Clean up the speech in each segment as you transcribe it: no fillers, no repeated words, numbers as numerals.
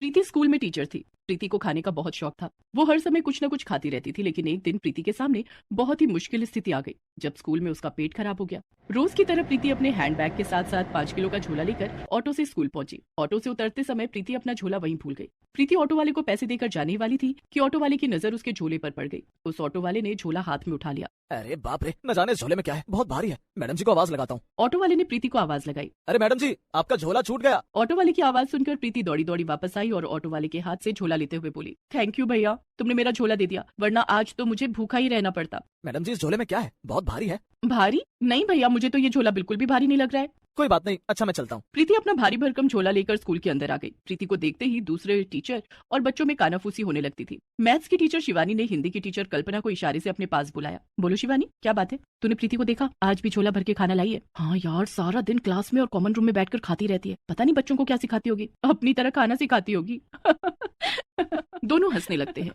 प्रीति school में teacher थी। प्रीति को खाने का बहुत शौक था। वो हर समय कुछ न कुछ खाती रहती थी, लेकिन एक दिन प्रीति के सामने बहुत ही मुश्किल स्थिति आ गई जब स्कूल में उसका पेट खराब हो गया। रोज की तरह प्रीति अपने हैंडबैग के साथ साथ 5 किलो का झोला लेकर ऑटो से स्कूल पहुंची। ऑटो से उतरते समय प्रीति अपना झोला वहीं भूल गई। प्रीति ऑटो वाले को पैसे देकर जाने ही वाली थी कि ऑटो वाले की नजर उसके झोले पर पड़ गई। उस ऑटो वाले ने झोला हाथ में उठा लिया। अरे बाप रे, न जाने झोले में क्या है, बहुत भारी है। मैडम जी को आवाज लगाता हूँ। ऑटो वाले ने प्रीति को आवाज लगाई। अरे मैडम जी, आपका झोला छूट गया। ऑटो वाले की आवाज सुनकर प्रीति दौड़ी दौड़ी वापस आई और ऑटो वाले के हाथ से झोला लेते हुए बोली, थैंक यू भैया, तुमने मेरा झोला दे दिया, वरना आज तो मुझे भूखा ही रहना पड़ता। मैडम जी, इस झोले में क्या है, बहुत भारी है। भारी? नहीं भैया, मुझे तो ये झोला बिल्कुल भी भारी नहीं लग रहा है। कोई बात नहीं, अच्छा मैं चलता हूँ। प्रीति अपना भारी भरकम झोला लेकर स्कूल के अंदर आ गई। प्रीति को देखते ही दूसरे टीचर और बच्चों में कानाफूसी होने लगती थी। मैथ्स की टीचर शिवानी ने हिंदी की टीचर कल्पना को इशारे से अपने पास बुलाया। बोलो शिवानी, क्या बात है? तूने प्रीति को देखा? आज भी झोला भर के खाना लाई है। हाँ यार, सारा दिन क्लास में और कॉमन रूम में बैठकर खाती रहती है। पता नहीं बच्चों को क्या सिखाती होगी, अपनी तरह खाना सिखाती होगी। दोनों हंसने लगते हैं।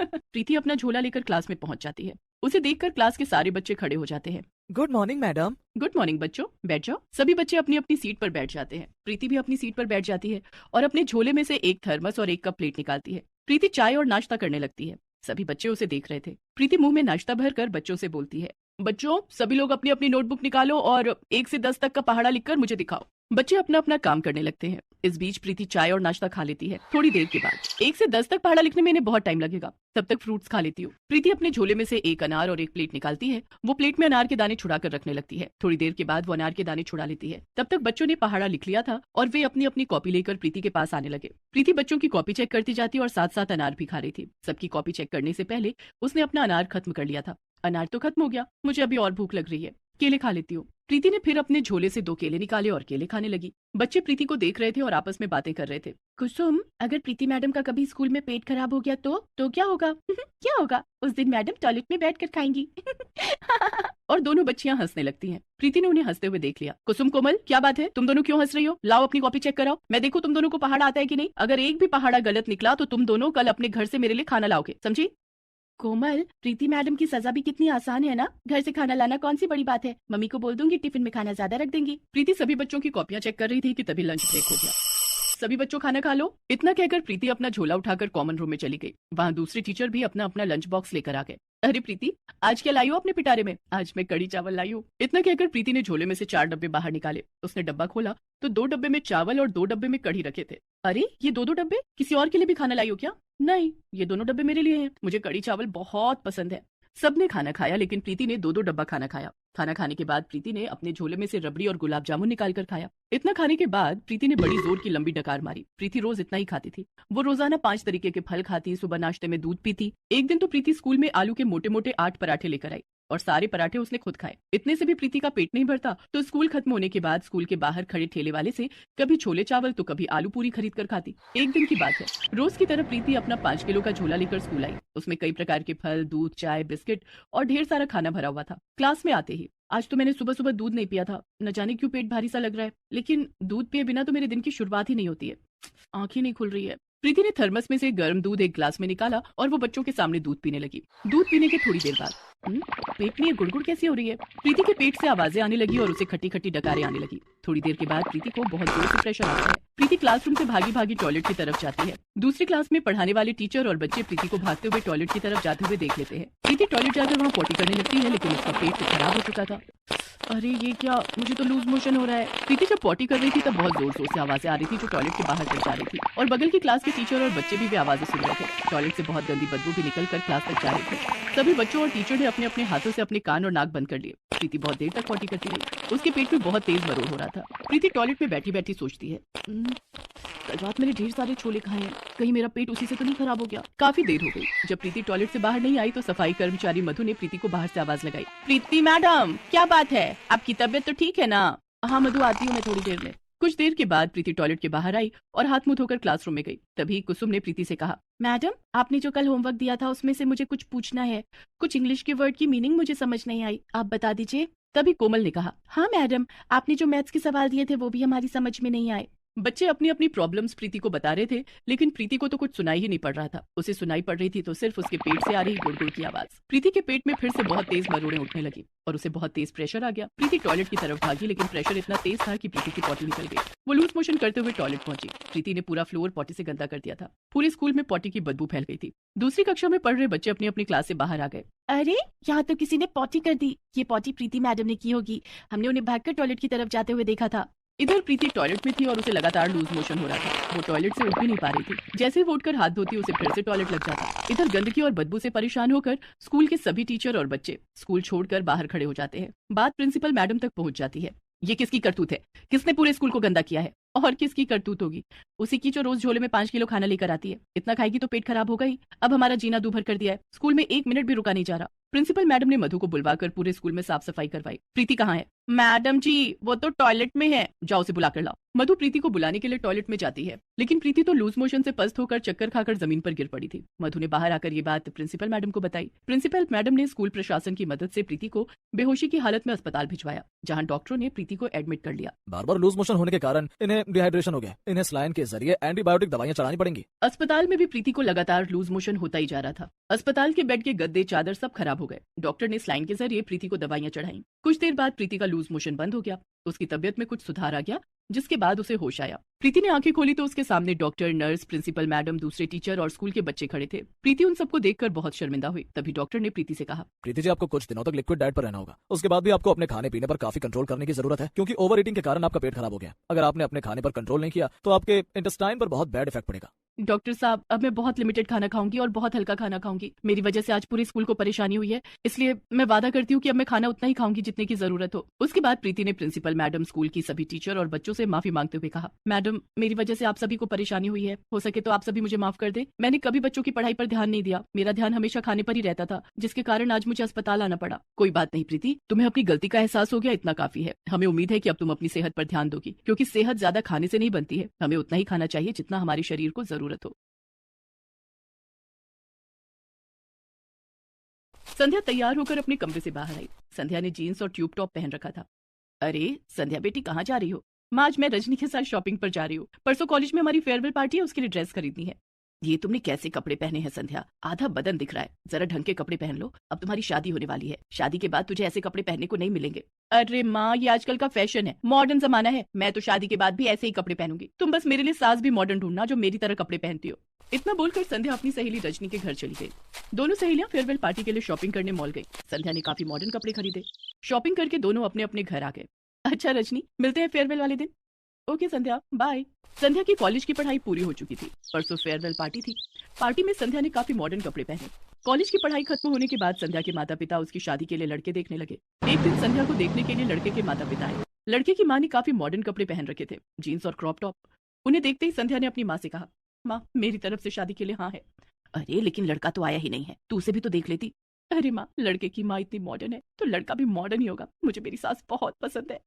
प्रीति अपना झोला लेकर क्लास में पहुंच जाती है। उसे देखकर क्लास के सारे बच्चे खड़े हो जाते हैं। Good morning madam. Good morning बच्चों, बैठ जाओ। सभी बच्चे अपनी अपनी सीट पर बैठ जाते हैं। प्रीति भी अपनी सीट पर बैठ जाती है और अपने झोले में से एक थर्मस और एक कप प्लेट निकालती है। प्रीति चाय और नाश्ता करने लगती है। सभी बच्चे उसे देख रहे थे। प्रीति मुंह में नाश्ता भरकर बच्चों से बोलती है, बच्चों सभी लोग अपनी अपनी नोटबुक निकालो और 1 से 10 तक का पहाड़ा लिखकर मुझे दिखाओ। बच्चे अपना अपना काम करने लगते हैं। इस बीच प्रीति चाय और नाश्ता खा लेती है। थोड़ी देर के बाद 1 से 10 तक पहाड़ा लिखने में इन्हें बहुत टाइम लगेगा, तब तक फ्रूट्स खा लेती हूँ। प्रीति अपने झोले में से एक अनार और एक प्लेट निकालती है। वो प्लेट में अनार के दाने छुड़ा कर रखने लगती है। थोड़ी देर के बाद वो अनार के दाने छुड़ा लेती है। तब तक बच्चों ने पहाड़ा लिख लिया था और वे अपनी अपनी कॉपी लेकर प्रीति के पास आने लगे। प्रीति बच्चों की कॉपी चेक करती जाती और साथ साथ अनार भी खा रही थी। सबकी कॉपी चेक करने से पहले उसने अपना अनार खत्म कर लिया था। अनार तो खत्म हो गया, मुझे अभी और भूख लग रही है, केले खा लेती हूँ। प्रीति ने फिर अपने झोले से 2 केले निकाले और केले खाने लगी। बच्चे प्रीति को देख रहे थे और आपस में बातें कर रहे थे। कुसुम, अगर प्रीति मैडम का कभी स्कूल में पेट खराब हो गया तो क्या होगा? क्या होगा? उस दिन मैडम टॉयलेट में बैठकर खाएंगी। और दोनों बच्चियां हंसने लगती हैं। प्रीति ने उन्हें हंसते हुए देख लिया। कुसुम, कोमल, क्या बात है? तुम दोनों क्यों हंस रही हो? लाओ अपनी कॉपी चेक कराओ, मैं देखूं तुम दोनों को पहाड़ा आता है कि नहीं। अगर एक भी पहाड़ा गलत निकला तो तुम दोनों कल अपने घर से मेरे लिए खाना लाओगे, समझी? कोमल, प्रीति मैडम की सजा भी कितनी आसान है ना। घर से खाना लाना कौन सी बड़ी बात है। मम्मी को बोल दूंगी, टिफिन में खाना ज्यादा रख देंगी। प्रीति सभी बच्चों की कॉपियां चेक कर रही थी कि तभी लंच ब्रेक हो गया। सभी बच्चों खाना खा लो। इतना कहकर प्रीति अपना झोला उठाकर कॉमन रूम में चली गई। वहाँ दूसरे टीचर भी अपना अपना लंच बॉक्स लेकर आ गए। अरे प्रीति, आज क्या लाई हो अपने पिटारे में? आज मैं कड़ी चावल लाई हूँ। इतना कहकर प्रीति ने झोले में से 4 डब्बे बाहर निकाले। उसने डब्बा खोला तो 2 डब्बे में चावल और 2 डब्बे में कढ़ी रखे थे। अरे ये 2 डब्बे किसी और के लिए भी खाना लाई हो क्या? नहीं, ये दोनों डब्बे मेरे लिए हैं। मुझे कड़ी चावल बहुत पसंद है। सबने खाना खाया, लेकिन प्रीति ने 2-2 डब्बा खाना खाया। खाना खाने के बाद प्रीति ने अपने झोले में से रबड़ी और गुलाब जामुन निकाल कर खाया। इतना खाने के बाद प्रीति ने बड़ी जोर की लंबी डकार मारी। प्रीति रोज इतना ही खाती थी। वो रोजाना 5 तरीके के फल खाती, सुबह नाश्ते में दूध पीती। एक दिन तो प्रीति स्कूल में आलू के मोटे मोटे 8 पराठे लेकर आई और सारे पराठे उसने खुद खाए। इतने से भी प्रीति का पेट नहीं भरता तो स्कूल खत्म होने के बाद स्कूल के बाहर खड़े ठेले वाले से कभी छोले चावल तो कभी आलू पूरी खरीद कर खाती। एक दिन की बात है, रोज की तरह प्रीति अपना 5 किलो का झोला लेकर स्कूल आई। उसमें कई प्रकार के फल, दूध, चाय, बिस्किट और ढेर सारा खाना भरा हुआ था। क्लास में आते ही, आज तो मैंने सुबह सुबह दूध नहीं पिया था, न जाने क्यों पेट भारी सा लग रहा है, लेकिन दूध पिए बिना तो मेरे दिन की शुरुआत ही नहीं होती है। आंखें नहीं खुल रही है। प्रीति ने थर्मस में से गर्म दूध एक ग्लास में निकाला और वो बच्चों के सामने दूध पीने लगी। दूध पीने के थोड़ी देर बाद पेट में ये गुड़गुड़ कैसी हो रही है? प्रीति के पेट से आवाजें आने लगी और उसे खट्टी खट्टी डकारें आने लगी। थोड़ी देर के बाद प्रीति को बहुत जोर से प्रेशर आता है। प्रीति क्लासरूम से भागी भागी टॉयलेट की तरफ जाती है। दूसरी क्लास में पढ़ाने वाले टीचर और बच्चे प्रीति को भागते हुए टॉयलेट की तरफ जाते हुए देख लेते हैं। प्रीति टॉयलेट जाकर वहाँ पोटी करने लगती है, लेकिन उसका पेट तो खराब हो चुका था। अरे ये क्या, मुझे तो लूज मोशन हो रहा है। प्रीति जब पॉटी कर रही थी तब बहुत जोर जोर से आवाजें आ रही थी जो टॉयलेट के बाहर तक जा रही थी और बगल की क्लास के टीचर और बच्चे भी वे आवाजें सुन रहे थे। टॉयलेट से बहुत गंदी बदबू भी निकलकर क्लास तक जा रही थी। सभी बच्चों और टीचर ने अपने अपने हाथों से अपने कान और नाक बंद कर लिए। प्रीति बहुत देर तक पॉटी करती रही। उसके पेट में बहुत तेज मरोड़ हो रहा था। प्रीति टॉयलेट में बैठी बैठी सोचती है, कल रात मैंने ढेर सारे छोले खाए हैं, कहीं मेरा पेट उसी से तो नहीं खराब हो गया। काफी देर हो गई। जब प्रीति टॉयलेट से बाहर नहीं आई तो सफाई कर्मचारी मधु ने प्रीति को बाहर से आवाज लगाई, प्रीति मैडम, क्या बात है? आपकी तबीयत तो ठीक है ना? हाँ मधु, आती हूँ मैं थोड़ी देर में। कुछ देर के बाद प्रीति टॉयलेट के बाहर आई और हाथ मुंह धोकर क्लासरूम में गई। तभी कुसुम ने प्रीति से कहा, मैडम, आपने जो कल होमवर्क दिया था उसमें से मुझे कुछ पूछना है। कुछ इंग्लिश के वर्ड की मीनिंग मुझे समझ नहीं आई, आप बता दीजिए। तभी कोमल ने कहा, हाँ मैडम, आपने जो मैथ्स के सवाल दिए थे वो भी हमारी समझ में नहीं आए। बच्चे अपनी अपनी प्रॉब्लम्स प्रीति को बता रहे थे, लेकिन प्रीति को तो कुछ सुनाई ही नहीं पड़ रहा था। उसे सुनाई पड़ रही थी तो सिर्फ उसके पेट से आ रही गुड़गुड़ की आवाज। प्रीति के पेट में फिर से बहुत तेज मरोड़ें उठने लगी और उसे बहुत तेज प्रेशर आ गया। प्रीति टॉयलेट की तरफ भागी, लेकिन प्रेशर इतना तेज था कि प्रीति की पॉटी निकल गई। वो लूज मोशन करते हुए टॉयलेट पहुंची। प्रीति ने पूरा फ्लोर पॉटी से गंदा कर दिया था। पूरे स्कूल में पॉटी की बदबू फैल गई थी। दूसरी कक्षा में पढ़ रहे बच्चे अपनी अपनी क्लास से बाहर आ गए। अरे यहाँ तो किसी ने पॉटी कर दी। ये पॉटी प्रीति मैडम ने की होगी। हमने उन्हें भागकर टॉयलेट की तरफ जाते हुए देखा था। इधर प्रीति टॉयलेट में थी और उसे लगातार लूज मोशन हो रहा था। वो टॉयलेट से उठ भी नहीं पा रही थी। जैसे ही वो उठकर हाथ धोती उसे फिर से टॉयलेट लग जाता। इधर गंदगी और बदबू से परेशान होकर स्कूल के सभी टीचर और बच्चे स्कूल छोड़कर बाहर खड़े हो जाते हैं। बात प्रिंसिपल मैडम तक पहुंच जाती है। ये किसकी करतूत है? किसने पूरे स्कूल को गंदा किया है? और किसकी करतूत होगी? उसी की जो रोज झोले में 5 किलो खाना लेकर आती है। इतना खाएगी तो पेट खराब होगा ही। अब हमारा जीना दूभर कर दिया है। स्कूल में 1 मिनट भी रुका नहीं जा रहा। प्रिंसिपल मैडम ने मधु को बुलवाकर पूरे स्कूल में साफ सफाई करवाई। प्रीति कहाँ है? मैडम जी वो तो टॉयलेट में है। जाओ उसे बुला कर लाओ। मधु प्रीति को बुलाने के लिए टॉयलेट में जाती है, लेकिन प्रीति तो लूज मोशन से पस्त होकर चक्कर खाकर जमीन पर गिर पड़ी थी। मधु ने बाहर आकर ये बात प्रिंसिपल मैडम को बताई। प्रिंसिपल मैडम ने स्कूल प्रशासन की मदद से प्रीति को बेहोशी की हालत में अस्पताल भिजवाया, जहाँ डॉक्टरों ने प्रीति को एडमिट कर लिया। बार बार लूज मोशन होने के कारण इन्हें डिहाइड्रेशन हो गया। इन्हें सलाइन के जरिए एंटीबायोटिक दवाइयां चढ़ानी पड़ेंगी। अस्पताल में भी प्रीति को लगातार लूज मोशन होता ही जा रहा था। अस्पताल के बेड के गद्दे चादर सब खराब हो गए। डॉक्टर ने सलाइन के जरिए प्रीति को दवाइयां चढ़ाई। कुछ देर बाद प्रीति का लूज मोशन बंद हो गया। उसकी तबीयत में कुछ सुधार आ गया, जिसके बाद उसे होश आया। प्रीति ने आंखें खोली तो उसके सामने डॉक्टर, नर्स, प्रिंसिपल मैडम, दूसरे टीचर और स्कूल के बच्चे खड़े थे। प्रीति उन सबको देखकर बहुत शर्मिंदा हुई। तभी डॉक्टर ने प्रीति से कहा, प्रीति जी आपको कुछ दिनों तक लिक्विड डाइट पर रहना होगा। उसके बाद भी आपको अपने खाने पीने पर काफी कंट्रोल करने की जरूरत है, क्योंकि ओवर ईटिंग के कारण आपका पेट खराब हो गया। अगर आपने अपने खाने पर कंट्रोल नहीं किया तो आपके इंटेस्टाइन पर बहुत बैड इफेक्ट पड़ेगा। डॉक्टर साहब अब मैं बहुत लिमिटेड खाना खाऊंगी और बहुत हल्का खाना खाऊंगी। मेरी वजह से आज पूरे स्कूल को परेशानी हुई है, इसलिए मैं वादा करती हूँ कि अब मैं खाना उतना ही खाऊंगी जितने की जरूरत हो। उसके बाद प्रीति ने प्रिंसिपल मैडम, स्कूल की सभी टीचर और बच्चों से माफी मांगते हुए कहा, मैडम मेरी वजह से आप सभी को परेशानी हुई है। हो सके तो आप सभी मुझे माफ कर दे। मैंने कभी बच्चों की पढ़ाई पर ध्यान नहीं दिया। मेरा ध्यान हमेशा खाने पर ही रहता था, जिसके कारण आज मुझे अस्पताल आना पड़ा। कोई बात नहीं प्रीति, तुम्हें अपनी गलती का एहसास हो गया, इतना काफी है। हमें उम्मीद है कि अब तुम अपनी सेहत पर ध्यान दोगी, क्योंकि सेहत ज्यादा खाने से नहीं बनती है। हमें उतना ही खाना चाहिए जितना हमारे शरीर को जरूरत हो। संध्या तैयार होकर अपने कमरे से बाहर आई। संध्या ने जीन्स और ट्यूब टॉप पहन रखा था। अरे संध्या बेटी कहाँ जा रही हो? माँ आज मैं रजनी के साथ शॉपिंग पर जा रही हूँ। परसों कॉलेज में हमारी फेयरवेल पार्टी है, उसके लिए ड्रेस खरीदनी है। ये तुमने कैसे कपड़े पहने हैं संध्या? आधा बदन दिख रहा है। जरा ढंग के कपड़े पहन लो। अब तुम्हारी शादी होने वाली है। शादी के बाद तुझे ऐसे कपड़े पहनने को नहीं मिलेंगे। अरे माँ ये आजकल का फैशन है, मॉडर्न जमाना है। मैं तो शादी के बाद भी ऐसे ही कपड़े पहनूंगी। तुम बस मेरे लिए सास भी मॉडर्न ढूंढना जो मेरी तरह कपड़े पहनती हो। इतना बोलकर संध्या अपनी सहेली रजनी के घर चली गई। दोनों सहेलियां फेयरवेल पार्टी के लिए शॉपिंग करने मॉल गई। संध्या ने काफी मॉडर्न कपड़े खरीदे। शॉपिंग करके दोनों अपने अपने घर आ गए। अच्छा रजनी, मिलते हैं फेयरवेल वाले दिन। ओके संध्या, बाय। संध्या की कॉलेज की पढ़ाई पूरी हो चुकी थी। परसों फेयरवेल पार्टी थी। पार्टी में संध्या ने काफी मॉडर्न कपड़े पहने। कॉलेज की पढ़ाई खत्म होने के बाद संध्या के माता पिता उसकी शादी के लिए लड़के देखने लगे। एक दिन संध्या को देखने के लिए लड़के के माता पिता आए। लड़के की माँ ने काफी मॉडर्न कपड़े पहन रखे थे, जीन्स और क्रॉप टॉप। उन्हें देखते ही संध्या ने अपनी माँ से कहा, माँ मेरी तरफ से शादी के लिए हाँ है। अरे लेकिन लड़का तो आया ही नहीं है, तू उसे भी तो देख लेती। अरे माँ लड़के की माँ इतनी मॉडर्न है तो लड़का भी मॉडर्न ही होगा। मुझे मेरी सास बहुत पसंद है।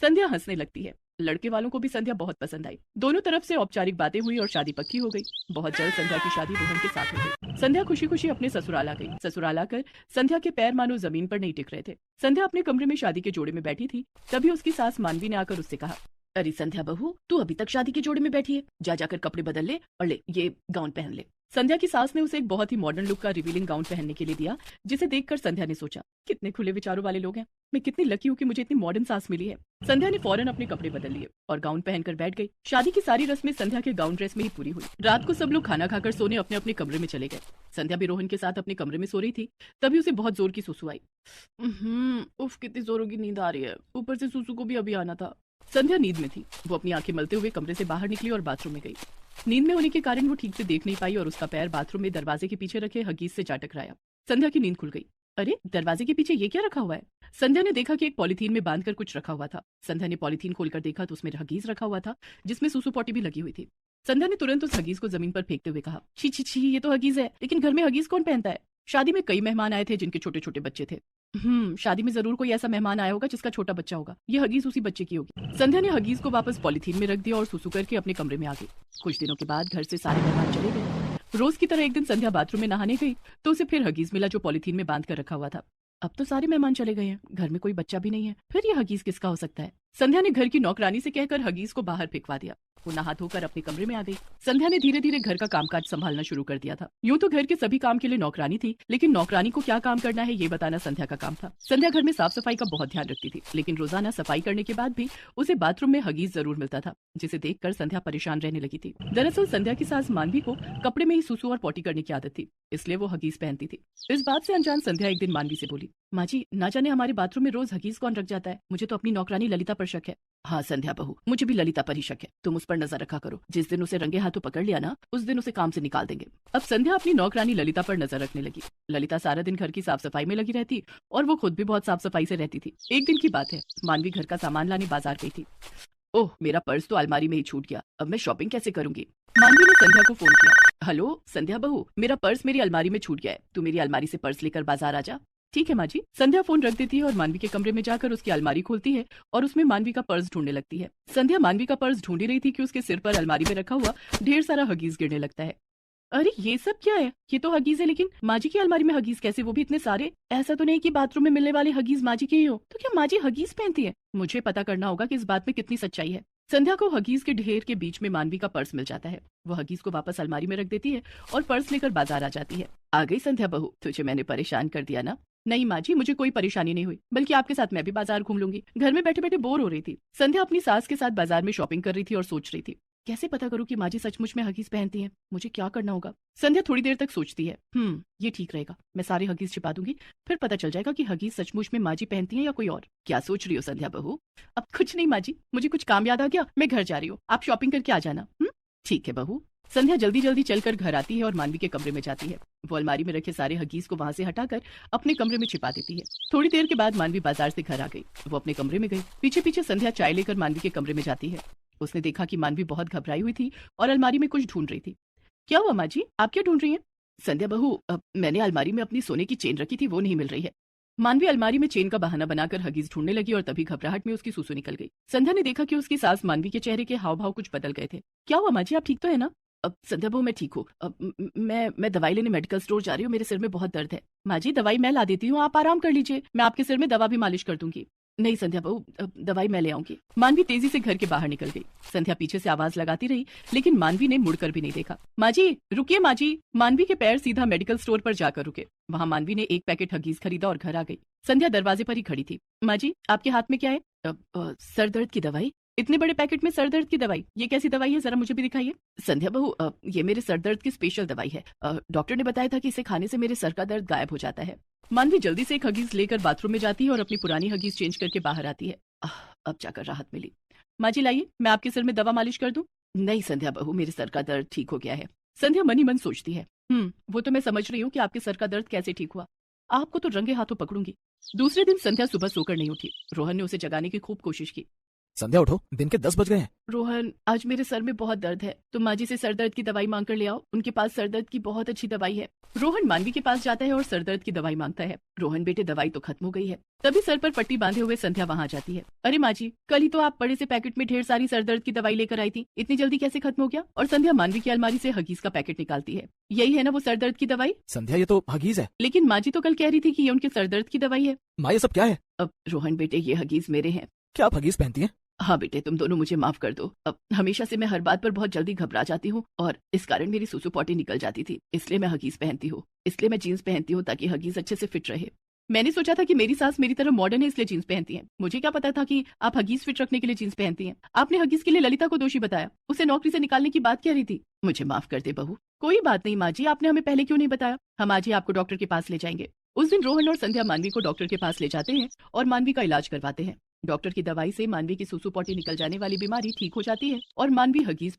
संध्या हंसने लगती है। लड़के वालों को भी संध्या बहुत पसंद आई। दोनों तरफ से औपचारिक बातें हुई और शादी पक्की हो गई। बहुत जल्द संध्या की शादी रोहन के साथ हो गई। संध्या खुशी खुशी अपने ससुराल आ गई। ससुराल आकर संध्या के पैर मानो जमीन पर नहीं टिक रहे थे। संध्या अपने कमरे में शादी के जोड़े में बैठी थी। तभी उसकी सास मानवी ने आकर उससे कहा, अरे संध्या बहू तू अभी तक शादी के जोड़े में बैठी है, जा जाकर कपड़े बदल ले और ले ये गाउन पहन ले। संध्या की सास ने उसे एक बहुत ही मॉडर्न लुक का रिवीलिंग गाउन पहनने के लिए दिया, जिसे देखकर संध्या ने सोचा, कितने खुले विचारों वाले लोग हैं। मैं कितनी लकी हूँ कि मुझे इतनी मॉडर्न सास मिली है। संध्या ने फौरन अपने कपड़े बदल लिए और गाउन पहनकर बैठ गई। शादी की सारी रस्में संध्या के गाउन ड्रेस में ही पूरी हुई। रात को सब लोग खाना खाकर सोने अपने अपने कमरे में चले गए। संध्या भी रोहन के साथ अपने कमरे में सो रही थी। तभी उसे बहुत जोर की सुसु आई। उफ कितनी जोरों की नींद आ रही है, ऊपर से सुसु को भी अभी आना था। संध्या नींद में थी। वो अपनी आंखें मलते हुए कमरे से बाहर निकली और बाथरूम में गई। नींद में होने के कारण वो ठीक से देख नहीं पाई और उसका पैर बाथरूम में दरवाजे के पीछे रखे हगीज से जा टकराया। संध्या की नींद खुल गई। अरे दरवाजे के पीछे ये क्या रखा हुआ है? संध्या ने देखा कि एक पॉलीथीन में बांधकर कुछ रखा हुआ था। संध्या ने पॉलीथीन खोलकर देखा तो उसमें हगीज रखा हुआ था, जिसमें सुसु पॉटी भी लगी हुई थी। संध्या ने तुरंत उस हगीज को जमीन पर फेंकते हुए कहा, छी छी छी ये तो हगीज है, लेकिन घर में हगीज कौन पहनता है? शादी में कई मेहमान आए थे जिनके छोटे छोटे बच्चे थे। शादी में जरूर कोई ऐसा मेहमान आया होगा जिसका छोटा बच्चा होगा। ये हगीज उसी बच्चे की होगी। संध्या ने हगीज को वापस पॉलीथीन में रख दिया और सुसु करके अपने कमरे में आ गई। कुछ दिनों के बाद घर से सारे मेहमान चले गए। रोज की तरह एक दिन संध्या बाथरूम में नहाने गई तो उसे फिर हगीज मिला जो पॉलीथीन में बांध कर रखा हुआ था। अब तो सारे मेहमान चले गए हैं, घर में कोई बच्चा भी नहीं है, फिर ये हगीज किसका हो सकता है? संध्या ने घर की नौकरानी से कहकर हगीज को बाहर फेंकवा दिया। वो नहा धोकर अपने कमरे में आ गई। संध्या ने धीरे धीरे घर का कामकाज संभालना शुरू कर दिया था। यूं तो घर के सभी काम के लिए नौकरानी थी, लेकिन नौकरानी को क्या काम करना है ये बताना संध्या का काम था। संध्या घर में साफ सफाई का बहुत ध्यान रखती थी, लेकिन रोजाना सफाई करने के बाद भी उसे बाथरूम में हगीज जरूर मिलता था, जिसे देखकर संध्या परेशान रहने लगी थी। दरअसल संध्या की सास मानवी को कपड़े में ही सुसु और पोटी करने की आदत थी, इसलिए वो हगीज पहनती थी। इस बात से अनजान संध्या एक दिन मानवी से बोली, माँ जी, ना जाने हमारे बाथरूम में रोज हगीज कौन रख जाता है। मुझे तो अपनी नौकरानी ललिता पर शक है। हाँ संध्या बहू, मुझे भी ललिता पर ही शक है। तुम उस पर नजर रखा करो। जिस दिन उसे रंगे हाथों पकड़ लिया ना, उस दिन उसे काम से निकाल देंगे। अब संध्या अपनी नौकरानी ललिता पर नजर रखने लगी। ललिता सारा दिन घर की साफ सफाई में लगी रहती और वो खुद भी बहुत साफ सफाई से रहती थी। एक दिन की बात है, मानवी घर का सामान लाने बाजार गई थी। ओह, मेरा पर्स तो अलमारी में ही छूट गया। अब मैं शॉपिंग कैसे करूंगी। मानवी ने संध्या को फोन किया। हेलो संध्या बहू, मेरा पर्स मेरी अलमारी में छूट गया है। तू मेरी अलमारी से पर्स लेकर बाजार आ जा। ठीक है माँ जी। संध्या फोन रख देती है और मानवी के कमरे में जाकर उसकी अलमारी खोलती है और उसमें मानवी का पर्स ढूंढने लगती है। संध्या मानवी का पर्स ढूंढ ही रही थी कि उसके सिर पर अलमारी में रखा हुआ ढेर सारा हगीज गिरने लगता है। अरे ये सब क्या है। ये तो हगीज है, लेकिन माँ जी की अलमारी में हगीज कैसे, वो भी इतने सारे। ऐसा तो नहीं कि बाथरूम में मिलने वाले हगीज माँ जी के ही हो। तो क्या माँ जी हगीज पहनती है। मुझे पता करना होगा कि इस बात में कितनी सच्चाई है। संध्या को हगीज के ढेर के बीच में मानवी का पर्स मिल जाता है। वो हगीज को वापस अलमारी में रख देती है और पर्स लेकर बाजार आ जाती है। आ गई संध्या बहू, तुझे मैंने परेशान कर दिया ना। नहीं माँ जी, मुझे कोई परेशानी नहीं हुई, बल्कि आपके साथ मैं भी बाजार घूम लूंगी। घर में बैठे बैठे बोर हो रही थी। संध्या अपनी सास के साथ बाजार में शॉपिंग कर रही थी और सोच रही थी, कैसे पता करूं कि माँ जी सचमुच में हगीज पहनती हैं। मुझे क्या करना होगा। संध्या थोड़ी देर तक सोचती है। ये ठीक रहेगा। मैं सारे हगीज छिपा दूंगी, फिर पता चल जाएगा कि हगीज सचमुच में माँ जी पहनती हैं या कोई और। क्या सोच रही हो संध्या बहू। अब कुछ नहीं माँ जी, मुझे कुछ काम याद आ गया। मैं घर जा रही हूँ, आप शॉपिंग करके आ जाना। ठीक है बहू। संध्या जल्दी जल्दी चलकर घर आती है और मानवी के कमरे में जाती है। वो अलमारी में रखे सारे हगीज को वहां से हटाकर अपने कमरे में छिपा देती है। थोड़ी देर के बाद मानवी बाजार से घर आ गई। वो अपने कमरे में गई। पीछे पीछे संध्या चाय लेकर मानवी के कमरे में जाती है। उसने देखा कि मानवी बहुत घबराई हुई थी और अलमारी में कुछ ढूंढ रही थी। क्या हुआ माँ जी, आप क्या ढूंढ रही हैं। संध्या बहू, मैंने अलमारी में अपनी सोने की चेन रखी थी, वो नहीं मिल रही है। मानवी अलमारी में चेन का बहाना बनाकर हगीज ढूंढने लगी और तभी घबराहट में उसकी सुसु निकल गई। संध्या ने देखा कि उसकी सास मानवी के चेहरे के हाव भाव कुछ बदल गए थे। क्या हुआ माँ जी, आप ठीक तो है ना। अब संध्या बहू, मैं ठीक हूँ। अब मैं दवाई लेने मेडिकल स्टोर जा रही हूँ। मेरे सिर में बहुत दर्द है। माँ जी, दवाई मैं ला देती हूँ, आप आराम कर लीजिए। मैं आपके सिर में दवा भी मालिश कर दूंगी। नहीं संध्या बहू, दवाई मैं ले आऊंगी। मानवी तेजी से घर के बाहर निकल गई। संध्या पीछे से आवाज लगाती रही, लेकिन मानवी ने मुड़कर भी नहीं देखा। माँ जी रुकिए माँ जी। मानवी के पैर सीधा मेडिकल स्टोर पर जाकर रुके। वहाँ मानवी ने एक पैकेट हगीज खरीदा और घर आ गई। संध्या दरवाजे पर ही खड़ी थी। माँ जी, आपके हाथ में क्या है। सर दर्द की दवाई। इतने बड़े पैकेट में सर दर्द की दवाई, ये कैसी दवाई है, जरा मुझे भी दिखाइए। संध्या बहू, ये मेरे सर दर्द की स्पेशल दवाई है। डॉक्टर ने बताया था कि इसे खाने से मेरे सर का दर्द गायब हो जाता है। मानवी जल्दी से एक हगीज लेकर बाथरूम में जाती है और अपनी पुरानी हगीज चेंज करके बाहर आती है। अब जाकर राहत मिली। माँ जी लाइए, मैं आपके सिर में दवा मालिश कर दूं। नहीं संध्या बहू, मेरे सर का दर्द ठीक हो गया है। संध्या मन ही मन सोचती है, वो तो मैं समझ रही हूँ कि आपके सर का दर्द कैसे ठीक हुआ। आपको तो रंगे हाथों पकड़ूंगी। दूसरे दिन संध्या सुबह सोकर नहीं उठी। रोहन ने उसे जगाने की खूब कोशिश की। संध्या उठो, दिन के 10 बज गए हैं। रोहन, आज मेरे सर में बहुत दर्द है, तुम माँ जी से सर दर्द की दवाई मांग कर ले आओ। उनके पास सर दर्द की बहुत अच्छी दवाई है। रोहन मानवी के पास जाता है और सर दर्द की दवाई मांगता है। रोहन बेटे, दवाई तो खत्म हो गई है। तभी सर पर पट्टी बांधे हुए संध्या वहां जाती है। अरे माँ जी, कल ही तो आप बड़े से पैकेट में ढेर सारी सर दर्द की दवाई लेकर आई थी, इतनी जल्दी कैसे खत्म हो गया। और संध्या मानवी की अलमारी से हगीज का पैकेट निकालती है। यही है ना वो सर दर्द की दवाई। संध्या, ये तो हगीज है। लेकिन माँ जी तो कल कह रही थी कि ये उनके सर दर्द की दवाई है। माँ, ये सब क्या है। अब रोहन बेटे, ये हगीज मेरे हैं। क्या आप हगीज पहनती हैं। हाँ बेटे, तुम दोनों मुझे माफ कर दो। अब हमेशा से मैं हर बात पर बहुत जल्दी घबरा जाती हूँ और इस कारण मेरी सुसु पॉटी निकल जाती थी, इसलिए मैं हगीज पहनती हूँ। इसलिए मैं जीन्स पहनती हूँ ताकि हगीज अच्छे से फिट रहे। मैंने सोचा था कि मेरी सास मेरी तरह मॉडर्न है इसलिए जीन्स पहनती हैं। मुझे क्या पता था कि आप हगीज फिट रखने के लिए जीन्स पहनती हैं। आपने हगीज के लिए ललिता को दोषी बताया, उसे नौकरी से निकालने की बात कह रही थी। मुझे माफ कर दे बहू। कोई बात नहीं माँ जी, आपने हमें पहले क्यों नहीं बताया। हम आज ही आपको डॉक्टर के पास ले जाएंगे। उस दिन रोहन और संध्या मानवी को डॉक्टर के पास ले जाते हैं और मानवी का इलाज करवाते हैं। डॉक्टर की दवाई से मानवी की सुसु पॉटी निकल जाने वाली बीमारी ठीक हो जाती है और मानवी हगीज